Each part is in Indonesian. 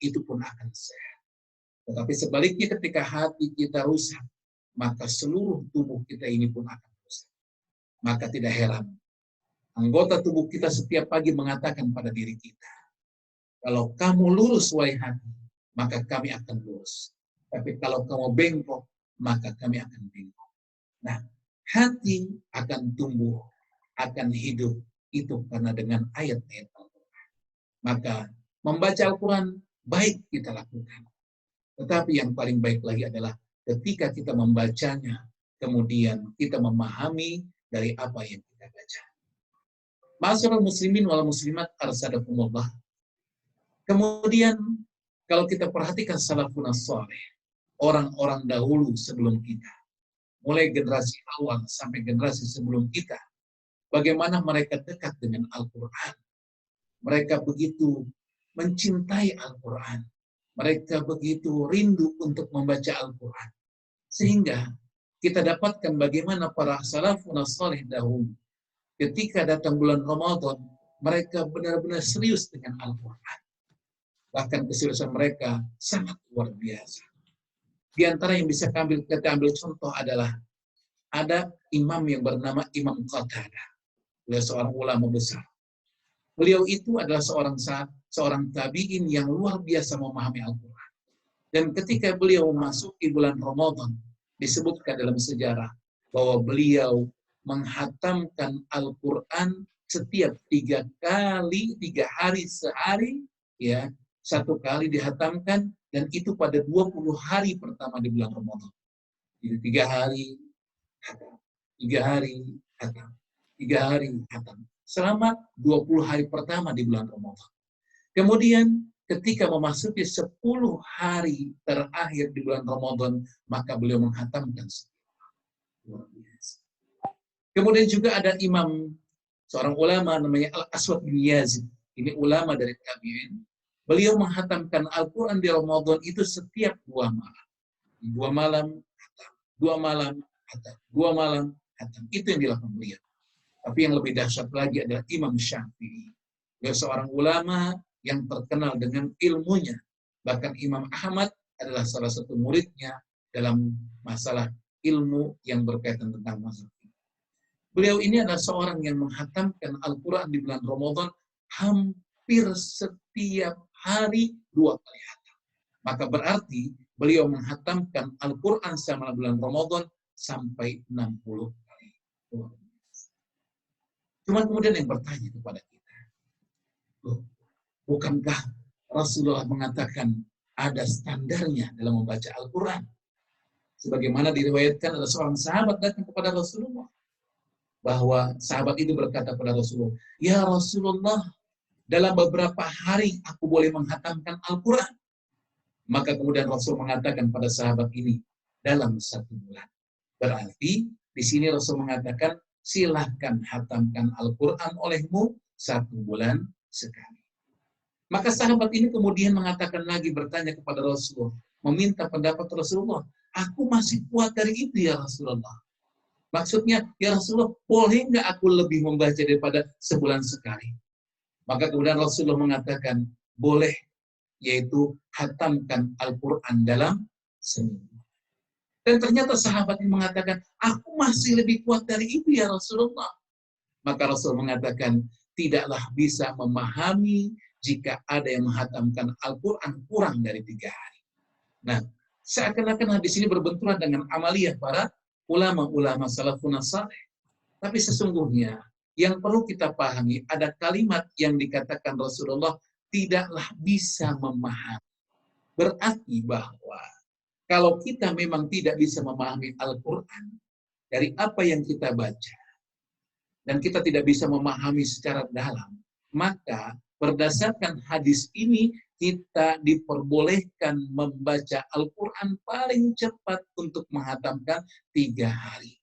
itu pun akan sehat. Tetapi sebaliknya ketika hati kita rusak, maka seluruh tubuh kita ini pun akan rusak. Maka tidak heran, anggota tubuh kita setiap pagi mengatakan pada diri kita, kalau kamu lurus wahai hati, maka kami akan lurus. Tapi kalau kamu bengkok, maka kami akan bengkok. Nah, hati akan tumbuh, akan hidup, itu karena dengan ayat-ayat Al-Quran. Maka membaca Al-Quran baik kita lakukan. Tetapi yang paling baik lagi adalah ketika kita membacanya, kemudian kita memahami dari apa yang kita baca. Ma'asyiral muslimin wal muslimat arsadakumullah. Kemudian kalau kita perhatikan salafun saleh, orang-orang dahulu sebelum kita, mulai generasi awal sampai generasi sebelum kita, bagaimana mereka dekat dengan Al-Quran. Mereka begitu mencintai Al-Quran. Mereka begitu rindu untuk membaca Al-Quran. Sehingga kita dapatkan bagaimana para salafun saleh dahulu, ketika datang bulan Ramadan, mereka benar-benar serius dengan Al-Quran. Bahkan keseriusan mereka sangat luar biasa. Di antara yang bisa kita ambil contoh adalah ada imam yang bernama Imam Qatadah. Beliau seorang ulama besar. Beliau itu adalah seorang tabi'in yang luar biasa memahami Al-Quran. Dan ketika beliau memasuki bulan Ramadan, disebutkan dalam sejarah bahwa beliau menghatamkan Al-Quran setiap 3 hari sehari, ya, 1 kali dihatamkan, dan itu pada 20 hari pertama di bulan Ramadan. Jadi 3 hari hatam, 3 hari hatam, 3 hari hatam. Selama 20 hari pertama di bulan Ramadan. Kemudian ketika memasuki 10 hari terakhir di bulan Ramadan, maka beliau menghatamkan. Luar biasa. Kemudian juga ada imam, seorang ulama namanya Al-Aswad bin Yazid. Ini ulama dari tabi'in. Beliau menghatamkan Al-Quran di Ramadan itu setiap 2 malam. 2 malam, hatam. 2 malam, hatam. 2 malam, hatam. Itu yang dilakukan beliau. Tapi yang lebih dahsyat lagi adalah Imam Syafi'i. Beliau seorang ulama yang terkenal dengan ilmunya. Bahkan Imam Ahmad adalah salah satu muridnya dalam masalah ilmu yang berkaitan tentang masalah ini. Beliau ini adalah seorang yang menghatamkan Al-Quran di bulan Ramadan hampir setiap hari 2 kali hatam. Maka berarti beliau menghatamkan Al-Quran selama bulan Ramadan sampai 60 kali. Cuma kemudian yang bertanya kepada kita, bukankah Rasulullah mengatakan ada standarnya dalam membaca Al-Quran? Sebagaimana diriwayatkan ada seorang sahabat datang kepada Rasulullah, bahwa sahabat itu berkata kepada Rasulullah, "Ya Rasulullah, dalam beberapa hari aku boleh menghatamkan Al-Quran." Maka kemudian Rasul mengatakan pada sahabat ini, dalam 1 bulan. Berarti di sini Rasul mengatakan, silahkan hatamkan Al-Quran olehmu 1 bulan sekali. Maka sahabat ini kemudian mengatakan lagi, bertanya kepada Rasulullah, meminta pendapat Rasulullah, aku masih kuat dari itu ya Rasulullah. Maksudnya, ya Rasulullah, boleh nggak aku lebih membaca daripada sebulan sekali? Maka kemudian Rasulullah mengatakan, boleh, yaitu hatamkan Al-Quran dalam seminggu. Dan ternyata sahabat ini mengatakan, aku masih lebih kuat dari itu ya Rasulullah. Maka Rasul mengatakan, tidaklah bisa memahami jika ada yang menghatamkan Al-Quran kurang dari 3 hari. Nah, seakan-akan hadis ini berbenturan dengan amaliyah para ulama-ulama salafun saleh. Tapi sesungguhnya yang perlu kita pahami, ada kalimat yang dikatakan Rasulullah, tidaklah bisa memahami. Berarti bahwa kalau kita memang tidak bisa memahami Al-Quran dari apa yang kita baca, dan kita tidak bisa memahami secara dalam, maka berdasarkan hadis ini, kita diperbolehkan membaca Al-Quran paling cepat untuk menghatamkan 3 hari.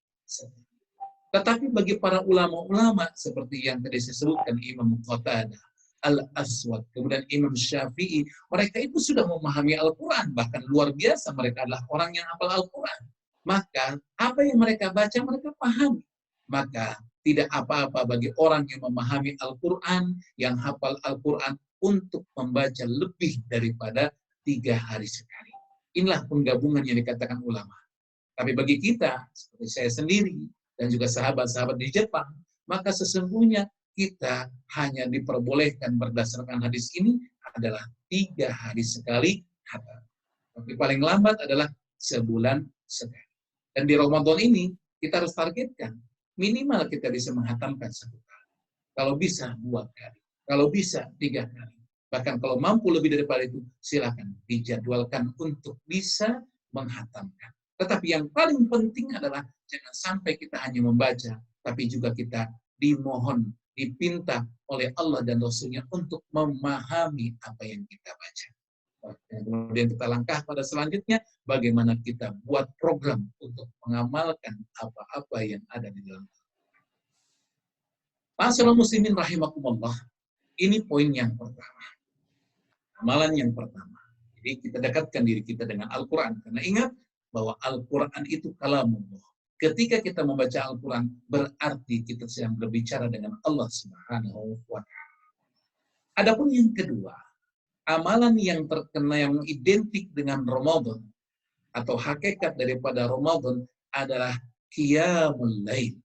Tetapi bagi para ulama-ulama, seperti yang tadi saya sebutkan, Imam Qatadah, Al-Aswad, kemudian Imam Syafi'i, mereka itu sudah memahami Al-Quran, bahkan luar biasa, mereka adalah orang yang hafal Al-Quran. Maka, apa yang mereka baca, mereka pahami. Maka, tidak apa-apa bagi orang yang memahami Al-Quran, yang hafal Al-Quran, untuk membaca lebih daripada 3 hari sekali. Inilah penggabungan yang dikatakan ulama. Tapi bagi kita, seperti saya sendiri, dan juga sahabat-sahabat di Jepang, maka sesungguhnya kita hanya diperbolehkan berdasarkan hadis ini adalah 3 hari sekali khatam. Tapi paling lambat adalah sebulan sekali. Dan di Ramadan ini, kita harus targetkan. Minimal kita bisa menghatamkan 1 kali. Kalau bisa 2 kali. Kalau bisa 3 kali. Bahkan kalau mampu lebih daripada itu, silakan dijadwalkan untuk bisa menghatamkan. Tetapi yang paling penting adalah jangan sampai kita hanya membaca, tapi juga kita dimohon, dipinta oleh Allah dan Rasul-Nya untuk memahami apa yang kita baca. Kemudian kita langkah pada selanjutnya, bagaimana kita buat program untuk mengamalkan apa-apa yang ada di dalam. Ma'asyiral muslimin rahimakumullah, ini poin yang pertama. Amalan yang pertama. Jadi kita dekatkan diri kita dengan Al-Quran. Karena ingat bahwa Al-Quran itu kalamullah. Ketika kita membaca Al-Quran, berarti kita sedang berbicara dengan Allah Subhanahu wa Ta'ala. Adapun yang kedua, amalan yang terkena yang identik dengan Ramadan atau hakikat daripada Ramadan adalah qiyamul lail.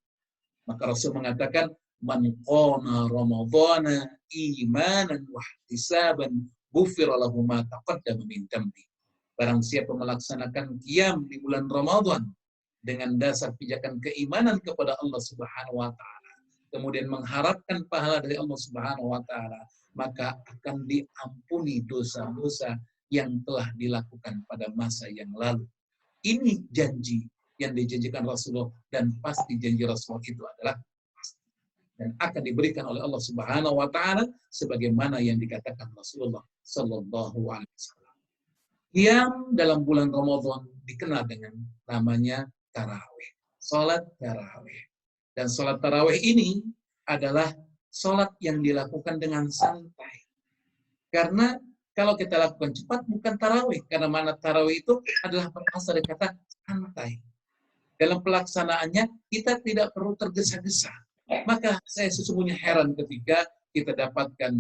Maka Rasul mengatakan, man qama ramadhana imanan wa ihtisaban ghufira lahu ma taqaddama min dhanbi. Barang siapa melaksanakan qiyam di bulan Ramadan dengan dasar pijakan keimanan kepada Allah Subhanahu wa taala, kemudian mengharapkan pahala dari Allah Subhanahu wa taala, maka akan diampuni dosa-dosa yang telah dilakukan pada masa yang lalu. Ini janji yang dijanjikan Rasulullah, dan pasti janji Rasulullah itu adalah pasti dan akan diberikan oleh Allah Subhanahu wa taala sebagaimana yang dikatakan Rasulullah sallallahu alaihi wasallam. Yang dalam bulan Ramadan dikenal dengan namanya tarawih, salat tarawih. Dan salat tarawih ini adalah salat yang dilakukan dengan santai. Karena kalau kita lakukan cepat bukan tarawih, karena mana tarawih itu adalah berasal dari kata santai. Dalam pelaksanaannya kita tidak perlu tergesa-gesa. Maka saya sesungguhnya heran ketika kita dapatkan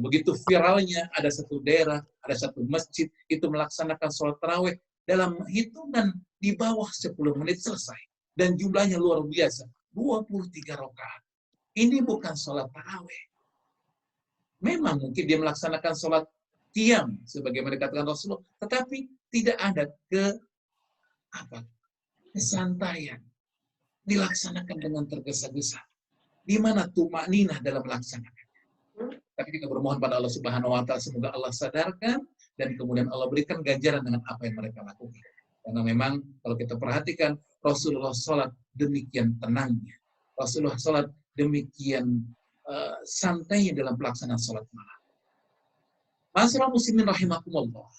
begitu viralnya ada satu daerah, ada satu masjid itu melaksanakan sholat tarawih dalam hitungan di bawah 10 menit selesai. Dan jumlahnya luar biasa, 23 rakaat. Ini bukan sholat tarawih. Memang mungkin dia melaksanakan sholat qiyam sebagaimana dikatakan Rasulullah, tetapi tidak ada kesantaian, dilaksanakan dengan tergesa-gesa. Di mana tumakninah dalam melaksanakannya. Tapi kita bermohon pada Allah Subhanahu wa taala semoga Allah sadarkan dan kemudian Allah berikan ganjaran dengan apa yang mereka lakukan. Karena memang kalau kita perhatikan Rasulullah sholat demikian tenangnya. Rasulullah sholat demikian santainya dalam pelaksanaan sholat malam. Ma'asyiral muslimin rahimakumullah.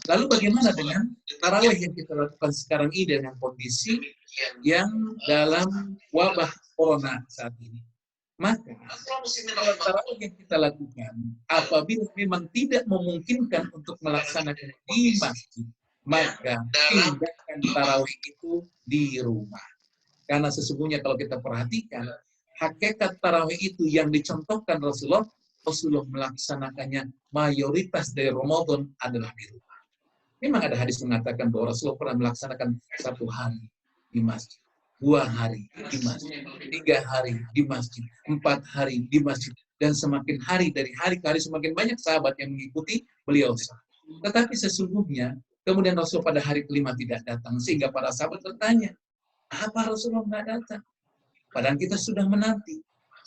Lalu bagaimana dengan tarawih yang kita lakukan sekarang ini dengan kondisi yang dalam wabah corona saat ini? Maka tarawih yang kita lakukan apabila memang tidak memungkinkan untuk melaksanakan di masjid, maka tinggalkan tarawih itu di rumah. Karena sesungguhnya kalau kita perhatikan hakikat tarawih itu yang dicontohkan Rasulullah melaksanakannya mayoritas dari Ramadan adalah di rumah. Memang ada hadis mengatakan bahwa Rasulullah pernah melaksanakan 1 hari di masjid, 2 hari di masjid, 3 hari di masjid, 4 hari di masjid, dan semakin hari dari hari ke hari semakin banyak sahabat yang mengikuti beliau. Tetapi sesungguhnya kemudian Rasul pada hari kelima tidak datang, sehingga para sahabat bertanya, apa Rasulullah tidak datang? Padahal kita sudah menanti.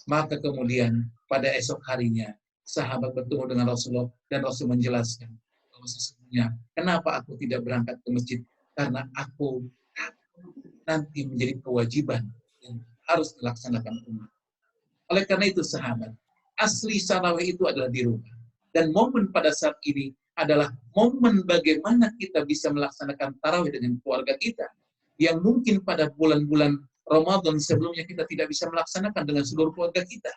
Maka kemudian pada esok harinya sahabat bertemu dengan Rasulullah dan Rasul menjelaskan bahwa sesungguhnya kenapa aku tidak berangkat ke masjid, karena aku nanti menjadi kewajiban yang harus dilaksanakan umat. Oleh karena itu sahabat, asli tarawih itu adalah di rumah. Dan momen pada saat ini adalah momen bagaimana kita bisa melaksanakan tarawih dengan keluarga kita, yang mungkin pada bulan-bulan Ramadan sebelumnya kita tidak bisa melaksanakan dengan seluruh keluarga kita.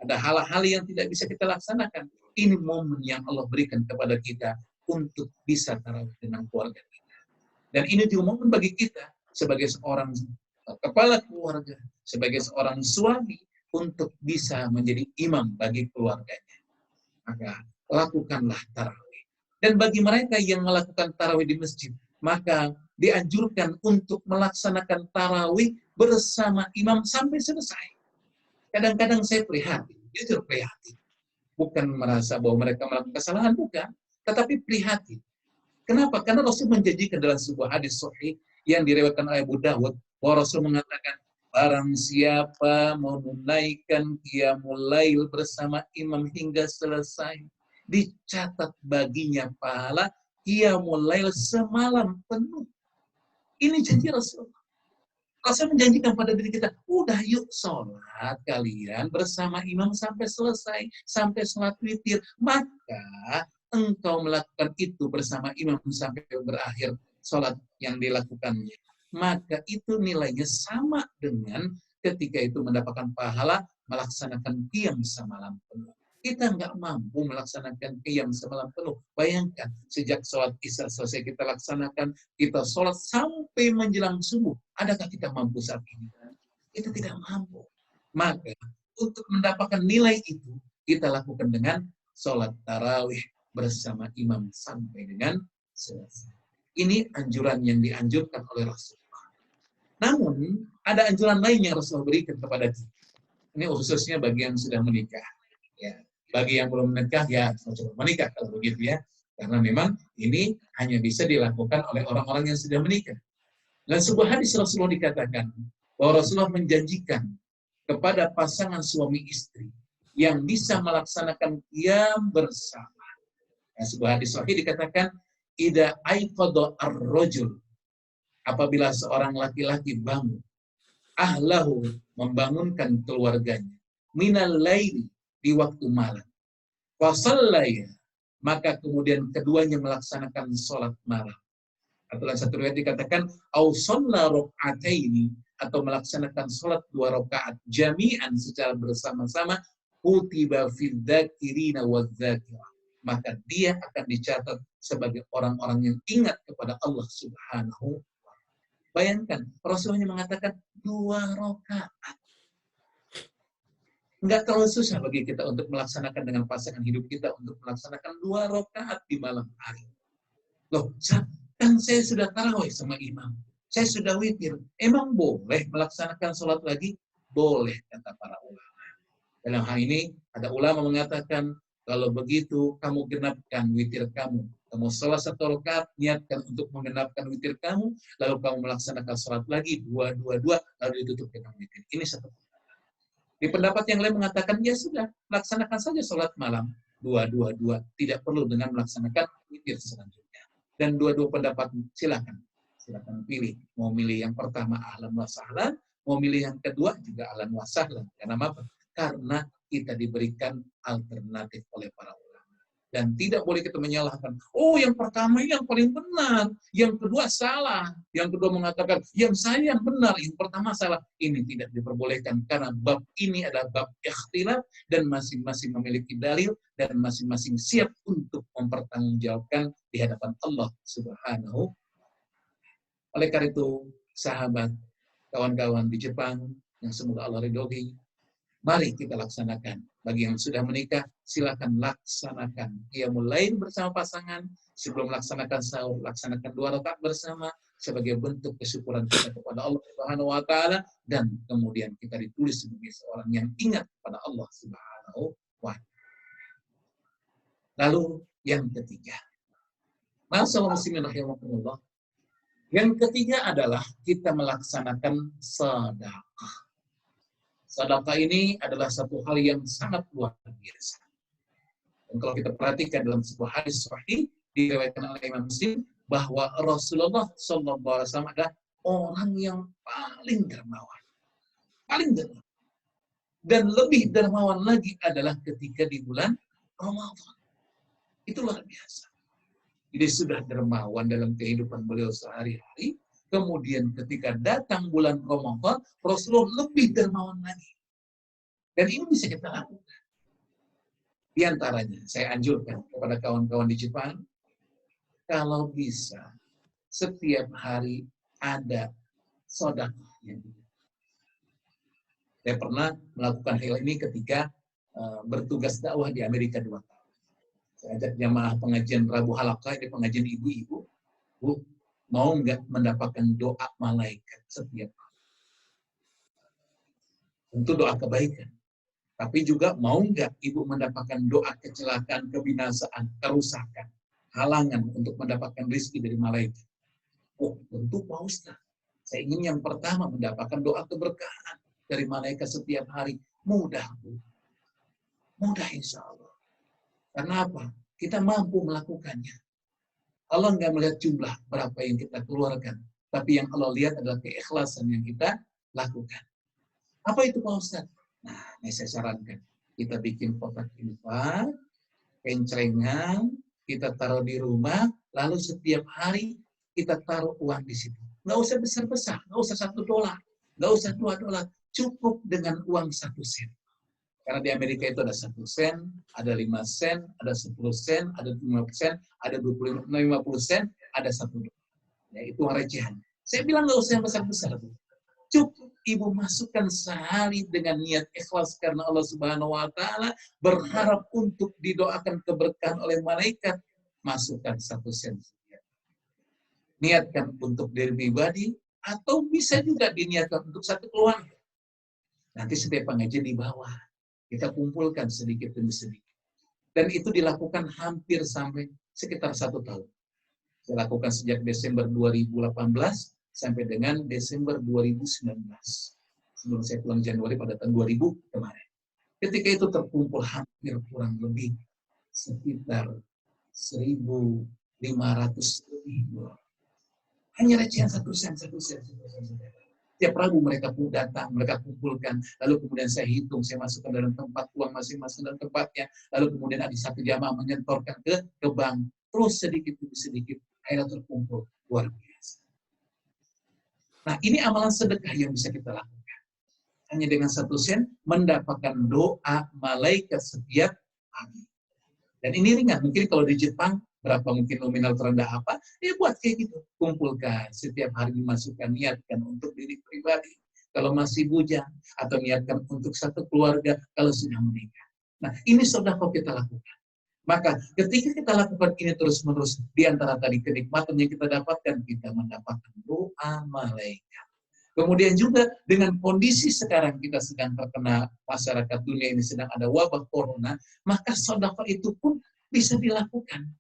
Ada hal-hal yang tidak bisa kita laksanakan. Ini momen yang Allah berikan kepada kita untuk bisa tarawih dengan keluarga kita. Dan ini juga momen bagi kita sebagai seorang kepala keluarga, sebagai seorang suami untuk bisa menjadi imam bagi keluarganya. maka lakukanlah tarawih. Dan bagi mereka yang melakukan tarawih di masjid, maka dianjurkan untuk melaksanakan tarawih bersama imam sampai selesai. Kadang-kadang saya prihatin, jujur prihatin. Bukan merasa bahwa mereka melakukan kesalahan, bukan. Tetapi prihatin. Kenapa? Karena Rasul menjanjikan dalam sebuah hadis sahih yang diriwayatkan oleh Abu Dawud, bahwa Rasul mengatakan, barang siapa menunaikan qiyamul lail bersama imam hingga selesai, dicatat baginya pahala qiyamul lail semalam penuh. Ini janji Rasul. Rasul menjanjikan pada diri kita, udah yuk sholat kalian bersama imam sampai selesai, sampai sholat witir. Maka engkau melakukan itu bersama imam sampai berakhir sholat yang dilakukannya. Maka itu nilainya sama dengan ketika itu mendapatkan pahala melaksanakan qiyam semalam penuh. Kita nggak mampu melaksanakan qiyam semalam penuh. Bayangkan, sejak sholat isya selesai kita laksanakan, kita sholat sampai menjelang subuh. Adakah kita mampu saat ini? Kita tidak mampu. Maka, untuk mendapatkan nilai itu, kita lakukan dengan sholat tarawih bersama imam sampai dengan selesai. Ini anjuran yang dianjurkan oleh Rasulullah. Namun, ada anjuran lain yang Rasulullah berikan kepada kita. Ini khususnya bagi yang sudah menikah. Ya. Bagi yang belum menikah, ya coba menikah kalau begitu ya. Karena memang ini hanya bisa dilakukan oleh orang-orang yang sudah menikah. Dan sebuah hadis Rasulullah dikatakan bahwa Rasulullah menjanjikan kepada pasangan suami istri yang bisa melaksanakan qiyam bersama. Nah, sebuah hadis sahih dikatakan, idza aiqadha ar-rajul, apabila seorang laki-laki bangun, ahlahu, membangunkan keluarganya, minal laili, di waktu malam, wasallaya, maka kemudian keduanya melaksanakan sholat malam. Atau dalam satu riwayat dikatakan, au shalla raka'ataini, atau melaksanakan sholat 2 rakaat jami'an secara bersama-sama, kutiba fil dzakirina wadz-dzakirah, maka dia akan dicatat sebagai orang-orang yang ingat kepada Allah Subhanahu wa ta'ala. Bayangkan, Rasulullah mengatakan 2 rakaat. Enggak terlalu susah bagi kita untuk melaksanakan dengan pasangan hidup kita untuk melaksanakan 2 rakaat di malam hari. Loh, kan saya sudah tarawih sama imam. Saya sudah witir. Emang boleh melaksanakan sholat lagi? Boleh, kata para ulama. Dalam hal ini, ada ulama mengatakan, kalau begitu, kamu genapkan witir kamu. Kamu sholat 1 rakaat, niatkan untuk menggenapkan witir kamu, lalu kamu melaksanakan sholat lagi, 2, lalu ditutup dengan witir. Ini satu. Di pendapat yang lain mengatakan, ya sudah, laksanakan saja sholat malam, 2, tidak perlu dengan melaksanakan witir selanjutnya. Dan 2 pendapat, silakan pilih. Mau milih yang pertama, ahlan wa sahlan, mau milih yang kedua, juga ahlan wa sahlan. Karena apa? Karena kita diberikan alternatif oleh para ulama. Dan tidak boleh kita menyalahkan, oh yang pertama yang paling benar, yang kedua salah, yang kedua mengatakan, yang saya yang benar, yang pertama salah. Ini tidak diperbolehkan, karena bab ini adalah bab ikhtilaf, dan masing-masing memiliki dalil, dan masing-masing siap untuk mempertanggungjawabkan di hadapan Allah Subhanahu. Oleh karena itu, sahabat, kawan-kawan di Jepang, yang semoga Allah ridhoi, mari kita laksanakan. Bagi yang sudah menikah, silakan laksanakan qiyamul lail bersama pasangan. Sebelum melaksanakan sahur, laksanakan 2 rakaat bersama sebagai bentuk kesyukuran kita kepada Allah Subhanahu wa taala, dan kemudian kita ditulis sebagai seorang yang ingat kepada Allah Subhanahu wa taala. Lalu yang ketiga, masalah muslimin rahimakumullah. Yang ketiga adalah kita melaksanakan sedekah. Sedekah ini adalah satu hal yang sangat luar biasa. Dan kalau kita perhatikan dalam sebuah hadis sahih diriwayatkan oleh Imam Muslim, bahwa Rasulullah SAW adalah orang yang paling dermawan. Paling dermawan. Dan lebih dermawan lagi adalah ketika di bulan Ramadan. Itu luar biasa. Jadi sudah dermawan dalam kehidupan beliau sehari-hari, kemudian ketika datang bulan Ramadan, Rasulullah lebih dermawan lagi. Dan ini bisa kita lakukan. Di antaranya, saya anjurkan kepada kawan-kawan di Jepang, kalau bisa, setiap hari ada sedekah. Saya pernah melakukan hal ini ketika bertugas dakwah di Amerika 2 tahun. Saya ajak jamaah pengajian Rabu Halaqah, ini pengajian ibu-ibu, Bu, mau nggak mendapatkan doa malaikat setiap hari? Tentu doa kebaikan. Tapi juga mau nggak ibu mendapatkan doa kecelakaan, kebinasaan, kerusakan, halangan untuk mendapatkan rezeki dari malaikat? Oh, tentu Pak Ustaz. Saya ingin yang pertama mendapatkan doa keberkahan dari malaikat setiap hari. Mudah, Bu. Mudah insya Allah. Karena apa? Kita mampu melakukannya. Allah nggak melihat jumlah berapa yang kita keluarkan. Tapi yang Allah lihat adalah keikhlasan yang kita lakukan. Apa itu Pak Ustaz? Nah, ini saya sarankan. Kita bikin kotak infak, pencrengan, kita taruh di rumah, lalu setiap hari kita taruh uang di situ. Nggak usah besar-besar, nggak usah $1, nggak usah $2, cukup dengan uang 1 sen. Karena di Amerika itu ada 1 sen, ada 5 sen, ada 10 sen, ada 5 sen, ada 50 sen, ada $1. Ya, itu uang recehan. Saya bilang nggak usah yang besar-besar. Cukup ibu masukkan sehari dengan niat ikhlas karena Allah Subhanahu wa taala, berharap untuk didoakan keberkahan oleh malaikat, masukkan 1 sen. Niatkan untuk diri pribadi atau bisa juga diniatkan untuk satu keluarga. Nanti setiap pengajian di bawah kita kumpulkan sedikit demi sedikit. Dan itu dilakukan hampir sampai sekitar 1 tahun. Saya lakukan sejak Desember 2018 sampai dengan Desember 2019. Sebelum saya pulang Januari pada tahun 2000 kemarin. Ketika itu terkumpul hampir kurang lebih sekitar 1.500 lebih. Hanya recehan 1 sen. Tiap Rabu mereka pun datang, mereka kumpulkan, lalu kemudian saya hitung, saya masukkan dalam tempat uang masing-masing dalam tempatnya, lalu kemudian ada satu jamaah menyetorkan ke bank, terus sedikit demi sedikit, akhirnya terkumpul luar biasa. Nah, ini amalan sedekah yang bisa kita lakukan. Hanya dengan 1 sen mendapatkan doa malaikat setiap hari. Dan ini ringan, mungkin kalau di Jepang berapa mungkin nominal terendah apa, ya buat kayak gitu. Kumpulkan, setiap hari dimasukkan, niatkan untuk diri pribadi. Kalau masih bujang, atau niatkan untuk satu keluarga kalau sudah menikah. Nah, ini sedekah kita lakukan. Maka ketika kita lakukan ini terus-menerus, di antara tadi kenikmatan yang kita dapatkan, kita mendapatkan doa malaikat. Kemudian juga dengan kondisi sekarang kita sedang terkena, masyarakat dunia ini sedang ada wabah corona, maka sedekah itu pun bisa dilakukan.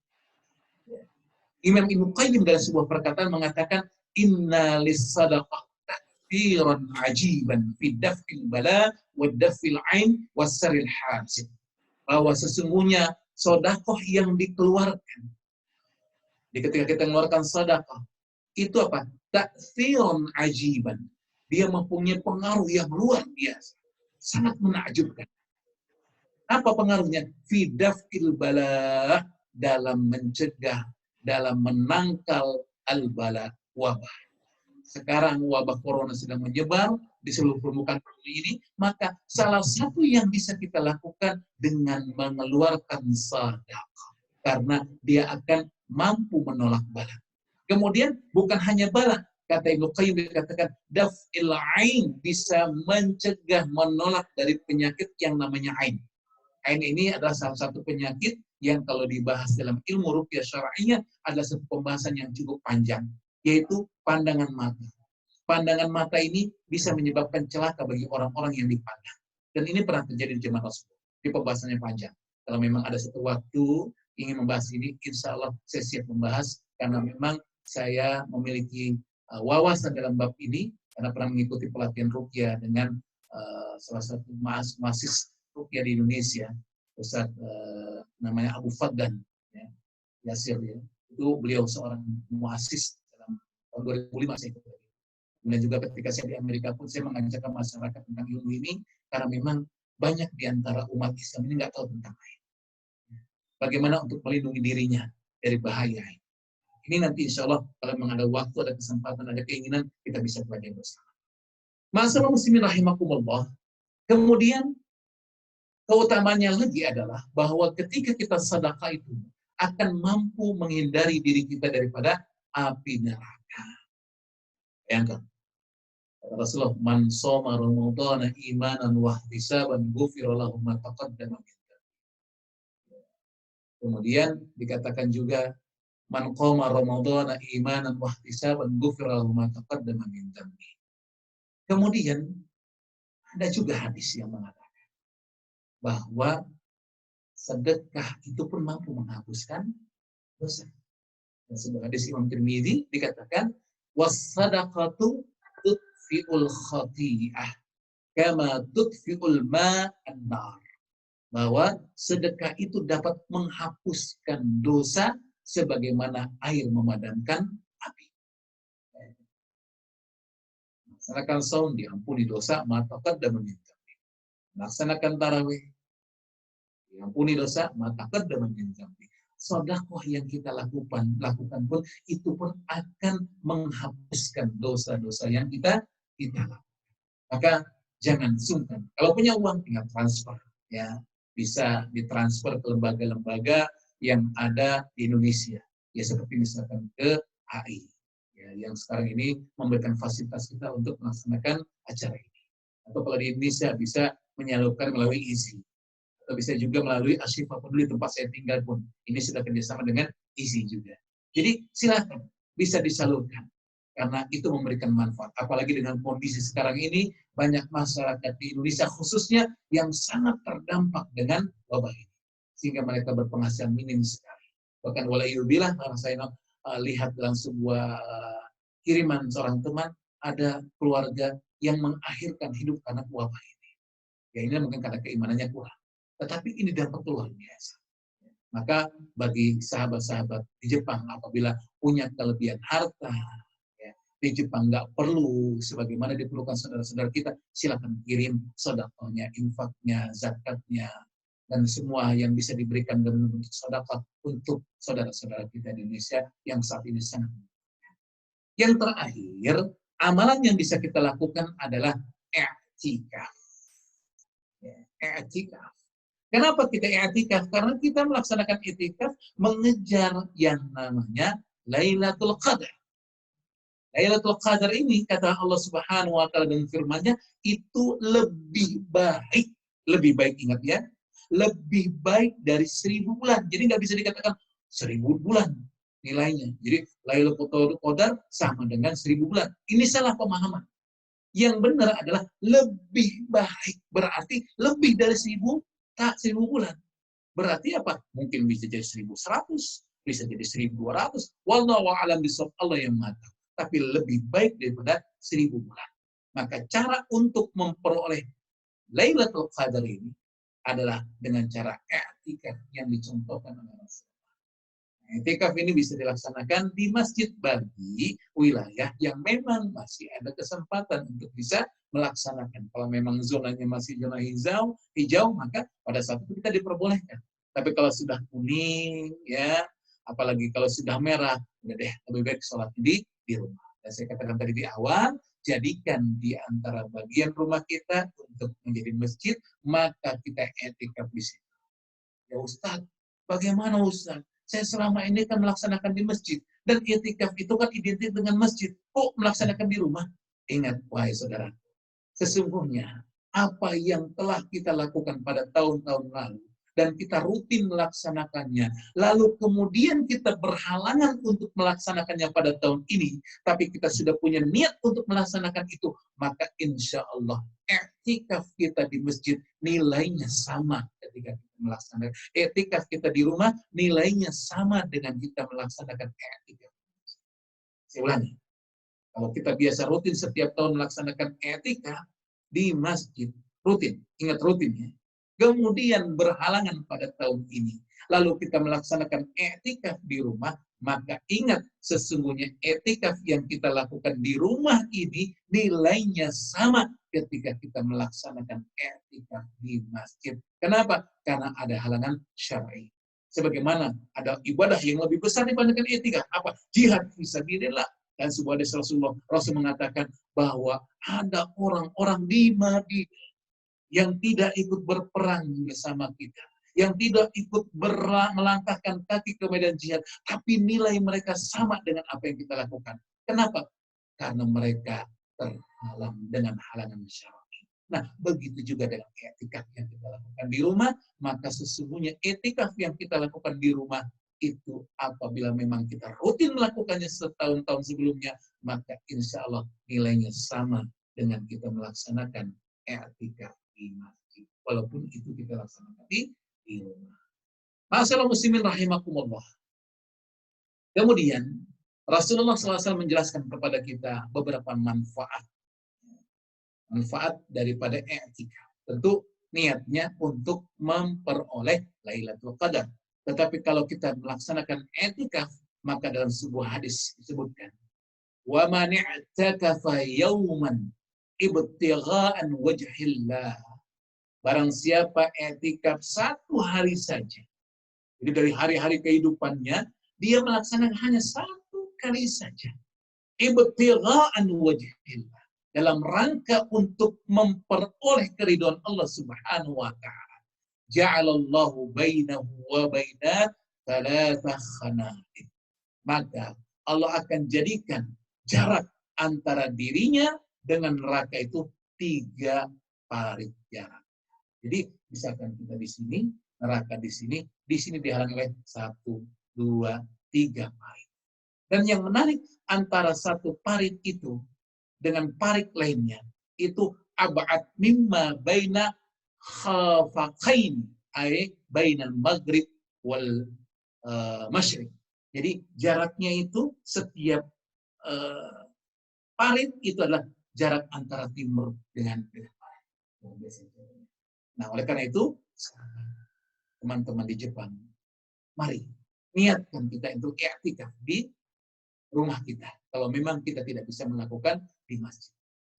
Imam Ibnu Qayyim dalam sebuah perkataan mengatakan, inna lis-sadaqah ta'thiran ajiban fi daf'il bala wa daf'il ain wa saril hasib. Bahwa sesungguhnya sedekah yang dikeluarkan, ketika kita mengeluarkan sedekah, itu apa? Ta'thiran ajiban. Dia mempunyai pengaruh yang luar biasa. Sangat menakjubkan. Apa pengaruhnya? Fi daf'il bala, dalam mencegah, dalam menangkal al-bala, wabah. Sekarang wabah corona sedang menyebar di seluruh permukaan bumi ini, maka salah satu yang bisa kita lakukan dengan mengeluarkan sedekah, karena dia akan mampu menolak bala. Kemudian bukan hanya bala, kata Ibnu Qayyim dikatakan daf'il ain, bisa mencegah, menolak dari penyakit yang namanya ain. Ain ini adalah salah satu penyakit yang kalau dibahas dalam ilmu ruqyah syar'iyyah adalah satu pembahasan yang cukup panjang, yaitu pandangan mata. Pandangan mata ini bisa menyebabkan celaka bagi orang-orang yang dipandang. Dan ini pernah terjadi di zaman Rasulullah. Di pembahasannya panjang. Kalau memang ada satu waktu ingin membahas ini, insya Allah saya siap membahas, karena memang saya memiliki wawasan dalam bab ini, karena pernah mengikuti pelatihan ruqyah dengan salah satu mahasiswa ruqyah di Indonesia, Ustaz namanya Abu Faddan, ya, Yasir, ya. Itu beliau seorang muassis dalam tahun 2005 saya ikut. Kemudian juga ketika saya di Amerika pun saya mengajarkan masyarakat tentang ilmu ini, karena memang banyak di antara umat Islam ini nggak tahu tentang ain. Bagaimana untuk melindungi dirinya dari bahaya ain. Ini nanti insya Allah kalau memang ada waktu, ada kesempatan, ada keinginan, kita bisa pelajari bersama. Masalah muslimin rahimakumullah. Kemudian keutamanya lagi adalah bahwa ketika kita sedekah itu akan mampu menghindari diri kita daripada api neraka. Bayangkan, Rasulullah, man shoma ramadhana imanan wa ihtisaban ghufira lahu ma taqaddama min dhanbi. Kemudian dikatakan juga man qama ramadhana imanan wa ihtisaban ghufira lahu ma taqaddama min dhanbi. Kemudian ada juga hadis yang mengatakan bahwa sedekah itu pun mampu menghapuskan dosa. Dan sebuah hadis Imam Tirmidzi dikatakan was-sadaqatu tudfi'ul khati'ah kama tudfi'ul ma'an nar. Bahwa sedekah itu dapat menghapuskan dosa sebagaimana air memadamkan api. Melaksanakan saum diampuni dosa, maka dan meminta. Melaksanakan tarawih diampuni dosa, maka dan meminta. Sedekah yang kita lakukan pun itu pun akan menghapuskan dosa-dosa yang kita lakukan. Maka jangan sungkan. Kalau punya uang tinggal transfer, ya bisa ditransfer ke lembaga-lembaga yang ada di Indonesia. Ya seperti misalkan ke HI, ya, yang sekarang ini memberikan fasilitas kita untuk melaksanakan acara ini. Atau kalau di Indonesia bisa menyalurkan melalui IZI. Atau bisa juga melalui Asyifa Peduli tempat saya tinggal pun. Ini sudah kerjasama dengan IZI juga. Jadi silakan bisa disalurkan. Karena itu memberikan manfaat. Apalagi dengan kondisi sekarang ini, banyak masyarakat di Indonesia khususnya yang sangat terdampak dengan wabah ini. Sehingga mereka berpenghasilan minim sekali. Bahkan walayubillah, saya lihat dalam sebuah kiriman seorang teman, ada keluarga yang mengakhirkan hidup karena wabah ini. Ya ini mungkin karena keimanannya kurang. Tetapi ini dampak luar biasa. Maka bagi sahabat-sahabat di Jepang, apabila punya kelebihan harta, di Jepang nggak perlu sebagaimana diperlukan saudara-saudara kita, silakan kirim sedekahnya, infaknya, zakatnya, dan semua yang bisa diberikan dalam bentuk sedekah untuk saudara-saudara kita di Indonesia yang saat ini sangat membutuhkan. Yang terakhir, amalan yang bisa kita lakukan adalah i'tikaf. I'tikaf. Kenapa kita i'tikaf? Karena kita melaksanakan i'tikaf mengejar yang namanya Lailatul Qadar. Lailatul Qadar ini, kata Allah Subhanahu wa taala dengan firman-Nya, itu lebih baik ingat ya, lebih baik dari 1000 bulan. Jadi nggak bisa dikatakan 1000 bulan nilainya. Jadi Lailatul Qadar sama dengan 1000 bulan. Ini salah pemahaman. Yang benar adalah lebih baik, berarti lebih dari 1000 bulan. Berarti apa? Mungkin bisa jadi 1100, bisa jadi 1200. Wallahu a'lam bishawab, Allah yang Maha tahu. Tapi lebih baik daripada 1000 bulan. Maka cara untuk memperoleh Lailatul Qadar ini adalah dengan cara i'tikaf yang dicontohkan oleh Rasulullah. I'tikaf ini bisa dilaksanakan di masjid bagi wilayah yang memang masih ada kesempatan untuk bisa melaksanakan. Kalau memang zonanya masih zona hijau, maka pada saat itu kita diperbolehkan. Tapi kalau sudah kuning, ya, apalagi kalau sudah merah, udah deh, lebih baik sholat di rumah. Dan saya katakan tadi di awal, jadikan di antara bagian rumah kita untuk menjadi masjid, maka kita i'tikaf di situ. Ya Ustaz, bagaimana Ustaz? Saya selama ini kan melaksanakan di masjid. Dan i'tikaf itu kan identik dengan masjid. Kok melaksanakan di rumah? Ingat, wahai saudara, sesungguhnya apa yang telah kita lakukan pada tahun-tahun lalu, dan kita rutin melaksanakannya, lalu kemudian kita berhalangan untuk melaksanakannya pada tahun ini, tapi kita sudah punya niat untuk melaksanakan itu, maka insya Allah i'tikaf kita di masjid nilainya sama ketika kita melaksanakan. I'tikaf kita di rumah nilainya sama dengan kita melaksanakan i'tikaf. Saya ulangi, kalau kita biasa rutin setiap tahun melaksanakan i'tikaf di masjid, rutin, ingat rutin ya. Kemudian berhalangan pada tahun ini, lalu kita melaksanakan i'tikaf di rumah, maka ingat sesungguhnya i'tikaf yang kita lakukan di rumah ini nilainya sama ketika kita melaksanakan i'tikaf di masjid. Kenapa? Karena ada halangan syar'i. Sebagaimana ada ibadah yang lebih besar dibandingkan i'tikaf, apa? Jihad fisabilillah. Dan sebuah hadis Rasul mengatakan bahwa ada orang-orang di Madinah yang tidak ikut berperang bersama kita, yang tidak ikut melangkahkan kaki ke medan jihad, tapi nilai mereka sama dengan apa yang kita lakukan. Kenapa? Karena mereka terhalang dengan halangan syar'i. Nah, begitu juga dengan etikaf yang kita lakukan di rumah, maka sesungguhnya etikaf yang kita lakukan di rumah itu apabila memang kita rutin melakukannya setahun-tahun sebelumnya, maka insya Allah nilainya sama dengan kita melaksanakan etikaf di masjid. Walaupun itu kita laksanakan di rumah. Masalah muslimin rahimakumullah. Kemudian Rasulullah SAW menjelaskan kepada kita beberapa manfaat daripada i'tikaf. Tentu niatnya untuk memperoleh Lailatul Qadar. Tetapi kalau kita melaksanakan i'tikaf, maka dalam sebuah hadis disebutkan, "Wa man i'takafa yawman ibtigha'an wajhillah." Barang siapa i'tikaf satu hari saja. Jadi dari hari-hari kehidupannya, dia melaksanakan hanya satu kali saja. Ibtigha'an wajhillah. Dalam rangka untuk memperoleh keridhaan Allah Subhanahu wa taala. Ja'alallahu bainahu wa baina thalatha khana'in. Maka Allah akan jadikan jarak antara dirinya dengan neraka itu 3 parit jarak. Jadi misalkan kita di sini, neraka di sini dihalangi oleh 1, 2, 3 parit. Dan yang menarik antara satu parit itu dengan parit lainnya itu ab'ad mimma baina khafaqain ay bainal maghrib wal masyriq. Jadi jaraknya itu setiap parit itu adalah jarak antara timur dengan barat. Nah, oleh karena itu teman-teman di Jepang, mari niatkan kita untuk i'tikaf di rumah kita. Kalau memang kita tidak bisa melakukan di masjid.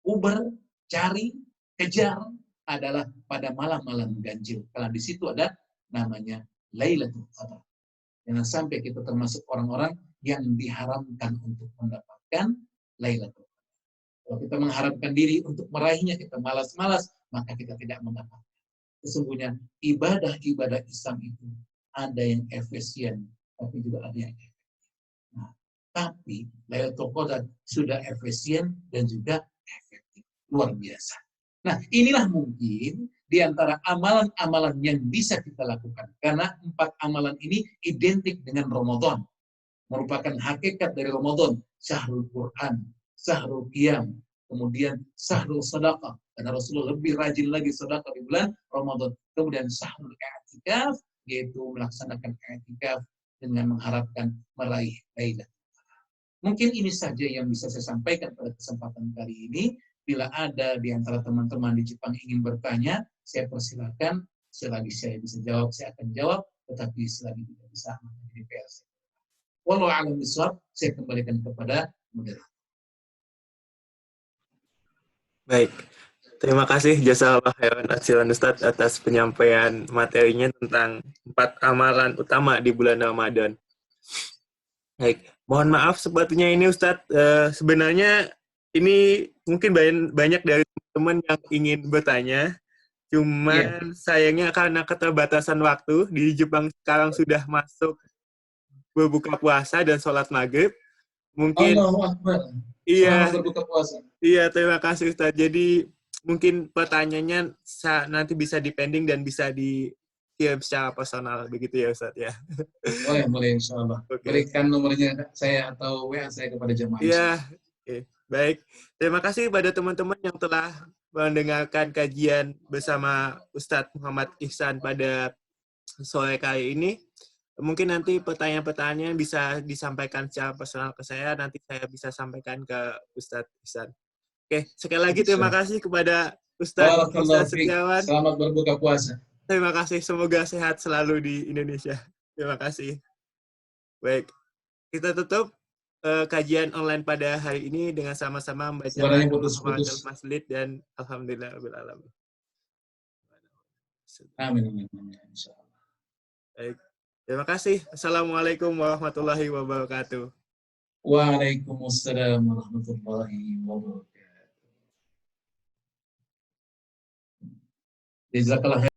Uber, cari, kejar adalah pada malam-malam ganjil. Karena di situ ada namanya Lailatul Qadar. Jangan sampai kita termasuk orang-orang yang diharamkan untuk mendapatkan Lailatul Qadar. Kalau kita mengharapkan diri untuk meraihnya, kita malas-malas, maka kita tidak mendapatkan. Sesungguhnya ibadah-ibadah Islam itu ada yang efisien, tapi juga ada yang efektif. Nah, tapi Lailatul Qadar sudah efisien dan juga efektif. Luar biasa. Nah, inilah mungkin di antara amalan-amalan yang bisa kita lakukan. Karena 4 amalan ini identik dengan Ramadan. Merupakan hakikat dari Ramadan. Syahrul Quran, Syahrul Qiyam, kemudian Syahrul Sadaqah. Karena Rasulullah lebih rajin lagi sedekah di bulan Ramadan. Kemudian Syahrul I'tikaf, yaitu melaksanakan i'tikaf dengan mengharapkan meraih Lailatul. Mungkin ini saja yang bisa saya sampaikan pada kesempatan kali ini. Bila ada di antara teman-teman di Jepang ingin bertanya, saya persilakan. Selagi saya bisa jawab, saya akan jawab. Tetapi selagi tidak bisa, maka jadi PR saya. Wallahu a'lam bishawab, saya kembalikan kepada moderator. Baik, terima kasih Jazakallah khairan Azilan Ustadz atas penyampaian materinya tentang 4 amalan utama di bulan Ramadan. Baik, mohon maaf sebetulnya ini Ustadz, sebenarnya ini mungkin banyak dari teman-teman yang ingin bertanya, cuman sayangnya karena keterbatasan waktu, di Jepang sekarang sudah masuk berbuka puasa dan sholat maghrib. Mungkin Allahu Akbar. Iya, Selamat berbuka puasa. Iya, terima kasih Ustadz. Jadi mungkin pertanyaannya nanti bisa dipending dan bisa dikirim secara personal, begitu ya Ustadz ya. Boleh insya Allah. Oke. Berikan nomornya saya atau WA saya kepada jemaah. Iya, oke. Baik. Terima kasih pada teman-teman yang telah mendengarkan kajian bersama Ustadz Muhammad Ihsan pada sore kali ini. Mungkin nanti pertanyaan-pertanyaan bisa disampaikan secara personal ke saya, nanti saya bisa sampaikan ke Ustadz Ihsan. Oke, sekali lagi terima kasih kepada Ustadz Setiawan. Selamat berbuka puasa. Terima kasih, semoga sehat selalu di Indonesia. Terima kasih. Baik, kita tutup kajian online pada hari ini dengan sama-sama membaca Al-Fatihah Masjid dan Alhamdulillahirrahmanirrahim. Amin. Baik, terima kasih. Assalamualaikum warahmatullahi wabarakatuh. Waalaikumsalam warahmatullahi wabarakatuh. Jazakallah khairan.